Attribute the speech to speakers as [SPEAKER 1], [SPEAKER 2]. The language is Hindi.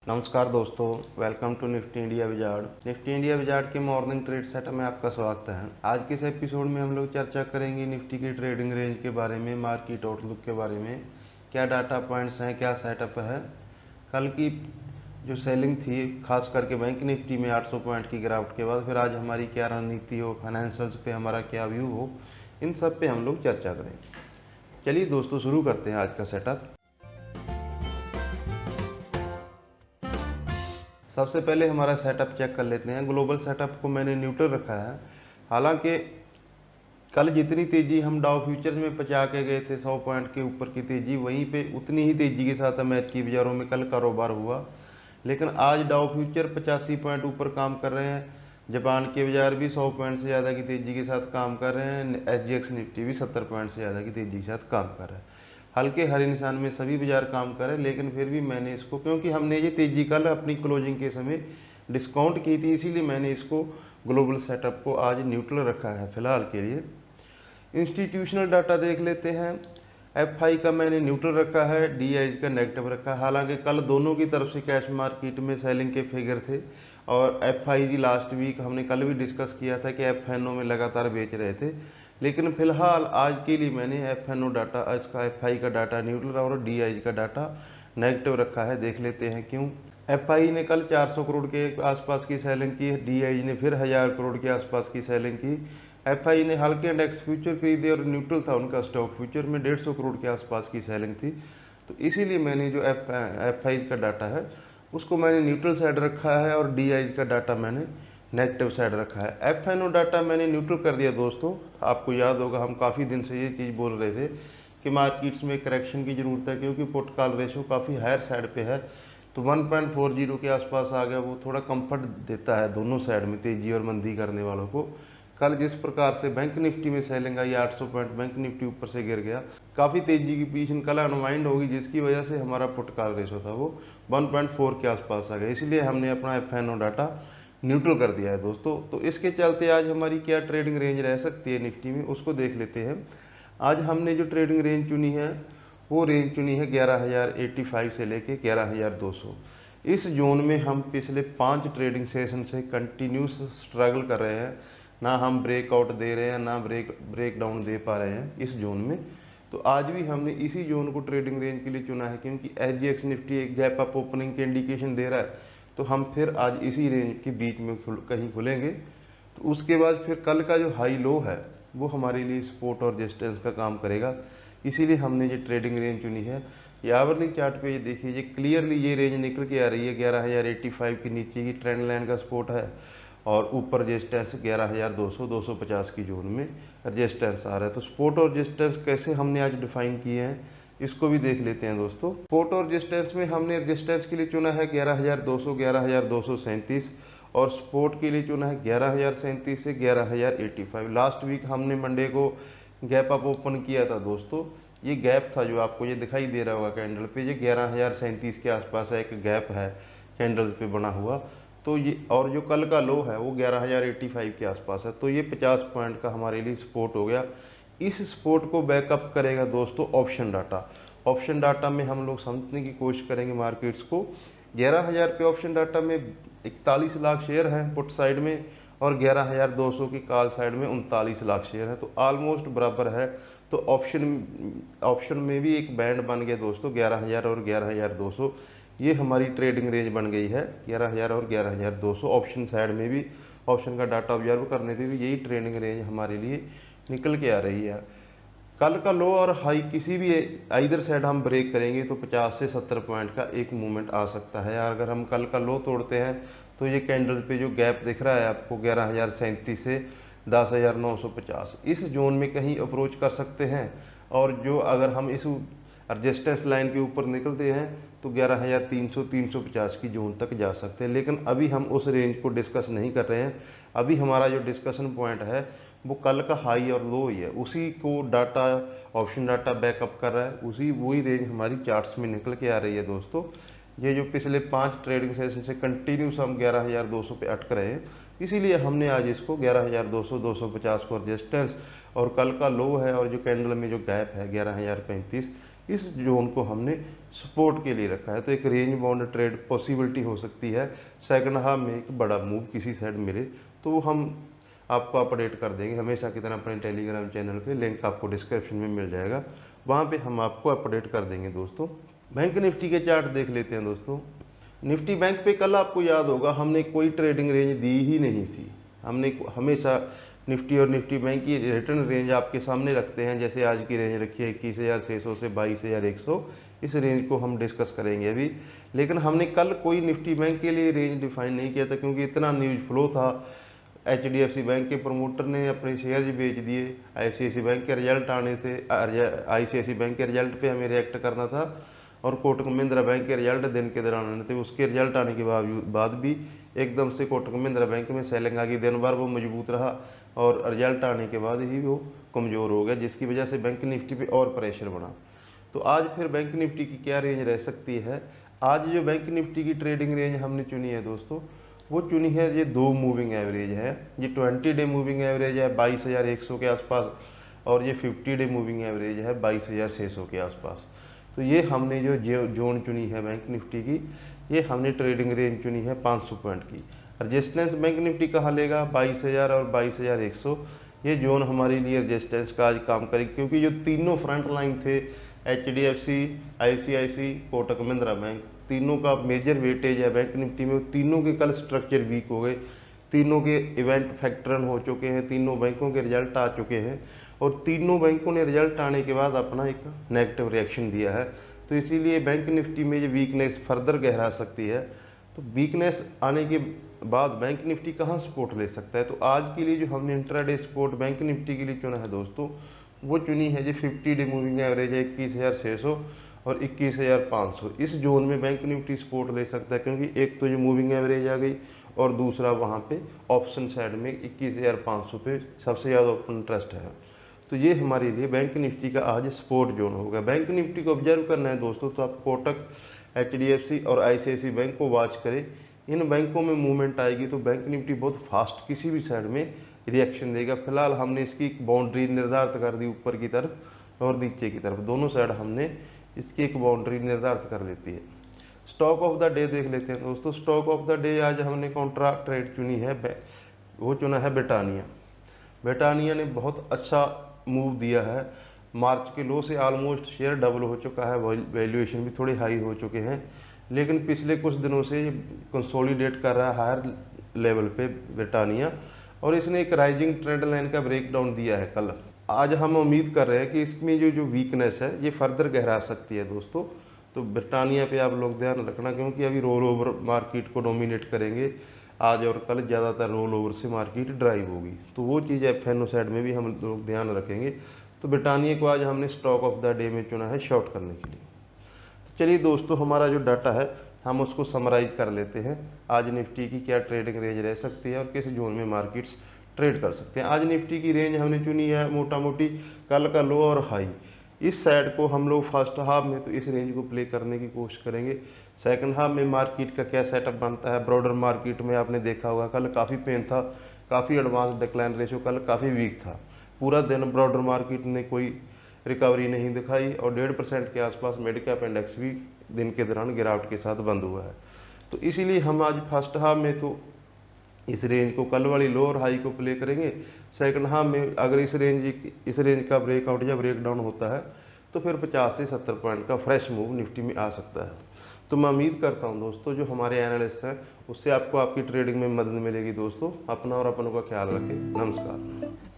[SPEAKER 1] नमस्कार दोस्तों, welcome to Nifty India wizard. Nifty India wizard के मॉर्निंग ट्रेड सेटअप में आपका स्वागत है। आज के इस एपिसोड में हम लोग चर्चा करेंगे निफ्टी की ट्रेडिंग रेंज के बारे में, मार्केट आउटलुक के बारे में, क्या डाटा पॉइंट्स हैं, क्या सेटअप है। कल की जो सेलिंग थी खास करके बैंक निफ्टी में 800 पॉइंट की गिरावट के बाद फिर आज हमारी क्या रणनीति हो, फाइनेंशियल्स पे हमारा क्या व्यू हो, इन सब पे हम लोग चर्चा करेंगे। चलिए दोस्तों, शुरू करते हैं आज का सेटअप। सबसे पहले हमारा सेटअप चेक कर लेते हैं। ग्लोबल सेटअप को मैंने न्यूट्रल रखा है। हालांकि कल जितनी तेज़ी हम डाउ फ्यूचर्स में पचा के गए थे 100 पॉइंट के ऊपर की तेज़ी, वहीं पे उतनी ही तेज़ी के साथ अमेरिकी बाज़ारों में कल कारोबार हुआ। लेकिन आज डाउ फ्यूचर 85 पॉइंट ऊपर काम कर रहे हैं। जापान के बाज़ार भी 100 पॉइंट से ज़्यादा की तेज़ी के साथ काम कर रहे हैं। SGX निफ्टी भी 70 पॉइंट से ज़्यादा की तेज़ी के साथ काम कर रहा है। हल्के हरे निशान में सभी बाजार काम करें, लेकिन फिर भी मैंने इसको, क्योंकि हमने ये तेज़ी कल अपनी क्लोजिंग के समय डिस्काउंट की थी, इसीलिए मैंने इसको ग्लोबल सेटअप को आज न्यूट्रल रखा है फिलहाल के लिए। इंस्टीट्यूशनल डाटा देख लेते हैं। FI का मैंने न्यूट्रल रखा है, DI का नेगेटिव रखा है। हालांकि कल दोनों की तरफ से कैश मार्केट में सेलिंग के फिगर थे और FI लास्ट वीक हमने कल भी डिस्कस किया था कि FNO में लगातार बेच रहे थे। लेकिन फिलहाल आज के लिए मैंने FNO डाटा, इसका FI का डाटा न्यूट्रल और DI का डाटा नेगेटिव रखा है। देख लेते हैं क्यों। FI ने कल 400 करोड़ के आसपास की सेलिंग की, DI ने फिर 1000 करोड़ के आसपास की सेलिंग की। FI ने हल्के इंडेक्स फ्यूचर खरीदे और न्यूट्रल था उनका स्टॉक फ्यूचर में 150 करोड़ के आसपास की सेलिंग थी। तो इसीलिए मैंने जो FI का डाटा है उसको मैंने न्यूट्रल साइड रखा है और DI का डाटा मैंने नेगेटिव साइड रखा है। FNO डाटा मैंने न्यूट्रल कर दिया दोस्तों। आपको याद होगा हम काफ़ी दिन से ये चीज़ बोल रहे थे कि मार्केट्स में करेक्शन की ज़रूरत है, क्योंकि पुट कॉल रेशो काफ़ी हायर साइड पे है। तो 1.40 के आसपास आ गया, वो थोड़ा कंफर्ट देता है दोनों साइड में, तेज़ी और मंदी करने वालों को। कल जिस प्रकार से बैंक निफ्टी में सेलिंग आई, 800 पॉइंट बैंक निफ्टी ऊपर से गिर गया, काफ़ी तेज़ी की पोजीशन कल अनवाइंड होगी, जिसकी वजह से हमारा पुट कॉल रेशो था वो 1.4 के आसपास आ गया। इसलिए हमने अपना FNO डाटा न्यूट्रल कर दिया है दोस्तों। तो इसके चलते आज हमारी क्या ट्रेडिंग रेंज रह सकती है निफ्टी में, उसको देख लेते हैं। आज हमने जो ट्रेडिंग रेंज चुनी है वो रेंज चुनी है 11,085 से लेके 11,200। इस जोन में हम पिछले 5 ट्रेडिंग सेशन से कंटिन्यूस स्ट्रगल कर रहे हैं। ना हम ब्रेकआउट दे रहे हैं, ना ब्रेक डाउन दे पा रहे हैं इस जोन में। तो आज भी हमने इसी जोन को ट्रेडिंग रेंज के लिए चुना है, क्योंकि SGX निफ्टी एक गैप अप ओपनिंग के इंडिकेशन दे रहा है। तो हम फिर आज इसी रेंज के बीच में कहीं खुलेंगे। तो उसके बाद फिर कल का जो हाई लो है वो हमारे लिए सपोर्ट और रेजिस्टेंस का काम करेगा। इसीलिए हमने ये ट्रेडिंग रेंज चुनी है। ये आवरली चार्ट पे ये देखिए, ये क्लियरली ये रेंज निकल के आ रही है। 11,085 के नीचे की ट्रेंड लाइन का सपोर्ट है और ऊपर रेजिस्टेंस 11,200 250 की जोन में रेजिस्टेंस आ रहा है। तो सपोर्ट और रेजिस्टेंस कैसे हमने आज डिफाइन किए हैं इसको भी देख लेते हैं दोस्तों। सपोर्ट और रेजिस्टेंस में हमने रेजिस्टेंस के लिए चुना है 11,200 11,237 और सपोर्ट के लिए चुना है 11,037 से 11,085। लास्ट वीक हमने मंडे को गैप अप ओपन किया था दोस्तों। ये गैप था जो आपको ये दिखाई दे रहा होगा कैंडल पे, ये 11,037 के आसपास है, एक गैप है कैंडल्स पे बना हुआ। तो ये, और जो कल का लो है वो 11,085 के आसपास है। तो ये 50 पॉइंट का हमारे लिए सपोर्ट हो गया। इस सपोर्ट को बैकअप करेगा दोस्तों ऑप्शन डाटा। ऑप्शन डाटा में हम लोग समझने की कोशिश करेंगे मार्केट्स को। 11,000 पे ऑप्शन डाटा में 41 लाख शेयर हैं पुट साइड में और 11,200 की कॉल साइड में 39 लाख शेयर हैं। तो ऑलमोस्ट बराबर है। तो ऑप्शन में भी एक बैंड बन गया दोस्तों, 11,000 और 11,200। ये हमारी ट्रेडिंग रेंज बन गई है 11,000 और 11,200। ऑप्शन साइड में भी, ऑप्शन का डाटा ऑब्जर्व करने पे भी यही ट्रेडिंग रेंज हमारे लिए निकल के आ रही है। कल का लो और हाई किसी भी इधर साइड हम ब्रेक करेंगे तो 50 से 70 पॉइंट का एक मूवमेंट आ सकता है। अगर हम कल का लो तोड़ते हैं तो ये कैंडल पे जो गैप दिख रहा है आपको 11,037 से 10,950, इस जोन में कहीं अप्रोच कर सकते हैं। और जो अगर हम इस रेजिस्टेंस लाइन के ऊपर निकलते हैं तो 11,300 350 की जोन तक जा सकते हैं। लेकिन अभी हम उस रेंज को डिस्कस नहीं कर रहे हैं। अभी हमारा जो डिस्कशन पॉइंट है वो कल का हाई और लो ही है, उसी को डाटा, ऑप्शन डाटा बैकअप कर रहा है। वही रेंज हमारी चार्ट्स में निकल के आ रही है दोस्तों। ये जो पिछले 5 ट्रेडिंग सेशन से कंटिन्यूस हम 11,200 पे अटक रहे हैं, इसीलिए हमने आज इसको 11,200 250 को रेजिस्टेंस और कल का लो है और जो कैंडल में जो गैप है 11,035, इस जोन को हमने सपोर्ट के लिए रखा है। तो एक रेंज बाउंड ट्रेड पॉसिबिलिटी हो सकती है, सेकंड हाफ में एक बड़ा मूव किसी साइड मिले तो वो हम आपको अपडेट कर देंगे हमेशा की तरह अपने टेलीग्राम चैनल पे, लिंक आपको डिस्क्रिप्शन में मिल जाएगा, वहाँ पे हम आपको अपडेट कर देंगे दोस्तों। बैंक निफ्टी के चार्ट देख लेते हैं दोस्तों। निफ्टी बैंक पे कल आपको याद होगा हमने कोई ट्रेडिंग रेंज दी ही नहीं थी। हमने हमेशा निफ्टी और निफ्टी बैंक की रिटर्न रेंज आपके सामने रखते हैं, जैसे आज की रेंज रखी है 21,600 से 22,100, इस रेंज को हम डिस्कस करेंगे अभी। लेकिन हमने कल कोई निफ्टी बैंक के लिए रेंज डिफाइन नहीं किया था, क्योंकि इतना न्यूज फ्लो था। HDFC बैंक के प्रमोटर ने अपने शेयर्स बेच दिए, ICICI बैंक के रिजल्ट आने थे, ICICI बैंक के रिजल्ट पे हमें रिएक्ट करना था, और कोटक महिंद्रा बैंक के रिजल्ट दिन के दौरान आने थे। उसके रिजल्ट आने के बाद भी एकदम से कोटक महिंद्रा बैंक में सेलिंग आ गई, दिन भर वो मजबूत रहा और रिजल्ट आने के बाद ही वो कमज़ोर हो गया, जिसकी वजह से बैंक निफ्टी पे और प्रेशर बढ़ा। तो आज फिर बैंक निफ्टी की क्या रेंज रह सकती है? आज जो बैंक निफ्टी की ट्रेडिंग रेंज हमने चुनी है दोस्तों, वो चुनी है, ये 2 मूविंग एवरेज है। ये 20 डे मूविंग एवरेज है 22,100 के आसपास, और ये 50 डे मूविंग एवरेज है 22,600 के आसपास। तो ये हमने जो जोन चुनी है बैंक निफ्टी की, ये हमने ट्रेडिंग रेंज चुनी है 500 पॉइंट की। रजिस्टेंस बैंक निफ्टी कहाँ लेगा? 22,000 और 22,100, ये जोन हमारे लिए रजिस्टेंस का आज काम करेगी, क्योंकि जो तीनों फ्रंट लाइन थे HDFC, ICICI, Kotak Mahindra bank, तीनों का मेजर वेटेज है बैंक निफ्टी में, तीनों के कल स्ट्रक्चर वीक हो गए, तीनों के इवेंट फैक्टर हो चुके हैं, तीनों बैंकों के रिजल्ट आ चुके हैं, और तीनों बैंकों ने रिजल्ट आने के बाद अपना एक नेगेटिव रिएक्शन दिया है। तो इसीलिए बैंक निफ्टी में ये वीकनेस फर्दर गहरा सकती है। तो वीकनेस आने के बाद बैंक निफ्टी कहाँ सपोर्ट ले सकता है? तो आज के लिए जो हमने इंट्राडे सपोर्ट बैंक निफ्टी के लिए चुना है दोस्तों, वो चुनी है जो 50 डे मूविंग एवरेज है 21,600 और 21,500। इस जोन में बैंक निफ्टी सपोर्ट ले सकता है, क्योंकि एक तो जो मूविंग एवरेज आ गई, और दूसरा वहाँ पे ऑप्शन साइड में 21,500 पे सबसे ज़्यादा ओपन इंटरेस्ट है। तो ये हमारे लिए बैंक निफ्टी का आज सपोर्ट जोन होगा। बैंक निफ्टी को ऑब्जर्व करना है दोस्तों, तो आप कोटक, HDFC और ICICI बैंक को वॉच करें। इन बैंकों में मूवमेंट आएगी तो बैंक निफ्टी बहुत फास्ट किसी भी साइड में रिएक्शन देगा। फिलहाल हमने इसकी एक बाउंड्री निर्धारित कर दी, ऊपर की तरफ और नीचे की तरफ, दोनों साइड हमने इसकी एक बाउंड्री निर्धारित कर लेती है। स्टॉक ऑफ द डे देख लेते हैं दोस्तों। स्टॉक ऑफ द डे आज हमने कॉन्ट्रा ट्रेड चुनी है, वो चुना है ब्रिटानिया। ब्रिटानिया ने बहुत अच्छा मूव दिया है, मार्च के लो से ऑलमोस्ट शेयर डबल हो चुका है, वैल्यूएशन भी थोड़े हाई हो चुके हैं, लेकिन पिछले कुछ दिनों से ये कंसोलिडेट कर रहा है हायर लेवल पे ब्रिटानिया, और इसने एक राइजिंग ट्रेंड लाइन का ब्रेक डाउन दिया है कल। आज हम उम्मीद कर रहे हैं कि इसमें जो वीकनेस है ये फर्दर गहरा सकती है दोस्तों। तो ब्रिटानिया पे आप लोग ध्यान रखना, क्योंकि अभी रोल ओवर मार्केट को डोमिनेट करेंगे आज और कल, ज़्यादातर रोल ओवर से मार्केट ड्राइव होगी, तो वो चीज़ FNO साइड में भी हम लोग ध्यान रखेंगे। तो ब्रिटानिया को आज हमने स्टॉक ऑफ द डे में चुना है शॉर्ट करने के लिए। तो चलिए दोस्तों, हमारा जो डाटा है हम उसको समराइज कर लेते हैं। आज निफ्टी की क्या ट्रेडिंग रेंज रह सकती है और किस जोन में मार्केट्स ट्रेड कर सकते हैं। आज निफ्टी की रेंज हमने चुनी है मोटा मोटी कल का लो और हाई, इस साइड को हम लोग फर्स्ट हाफ में तो इस रेंज को प्ले करने की कोशिश करेंगे। सेकंड हाफ में मार्केट का क्या सेटअप बनता है, ब्रॉडर मार्केट में आपने देखा होगा कल काफ़ी पेन था, काफ़ी एडवांस डिक्लाइन रेशो कल काफ़ी वीक था, पूरा दिन ब्रॉडर मार्केट ने कोई रिकवरी नहीं दिखाई, और 1.5% के आसपास मिड कैप इंडेक्स भी दिन के दौरान गिरावट के साथ बंद हुआ है। तो इसीलिए हम आज फर्स्ट हाफ में तो इस रेंज को कल वाली लो और हाई को प्ले करेंगे। सेकंड हाफ में अगर इस रेंज का ब्रेकआउट या ब्रेकडाउन होता है तो फिर 50 से 70 पॉइंट का फ्रेश मूव निफ्टी में आ सकता है। तो मैं उम्मीद करता हूं दोस्तों जो हमारे एनालिस्ट हैं उससे आपको आपकी ट्रेडिंग में मदद मिलेगी। दोस्तों अपना और अपनों का ख्याल रखें। नमस्कार।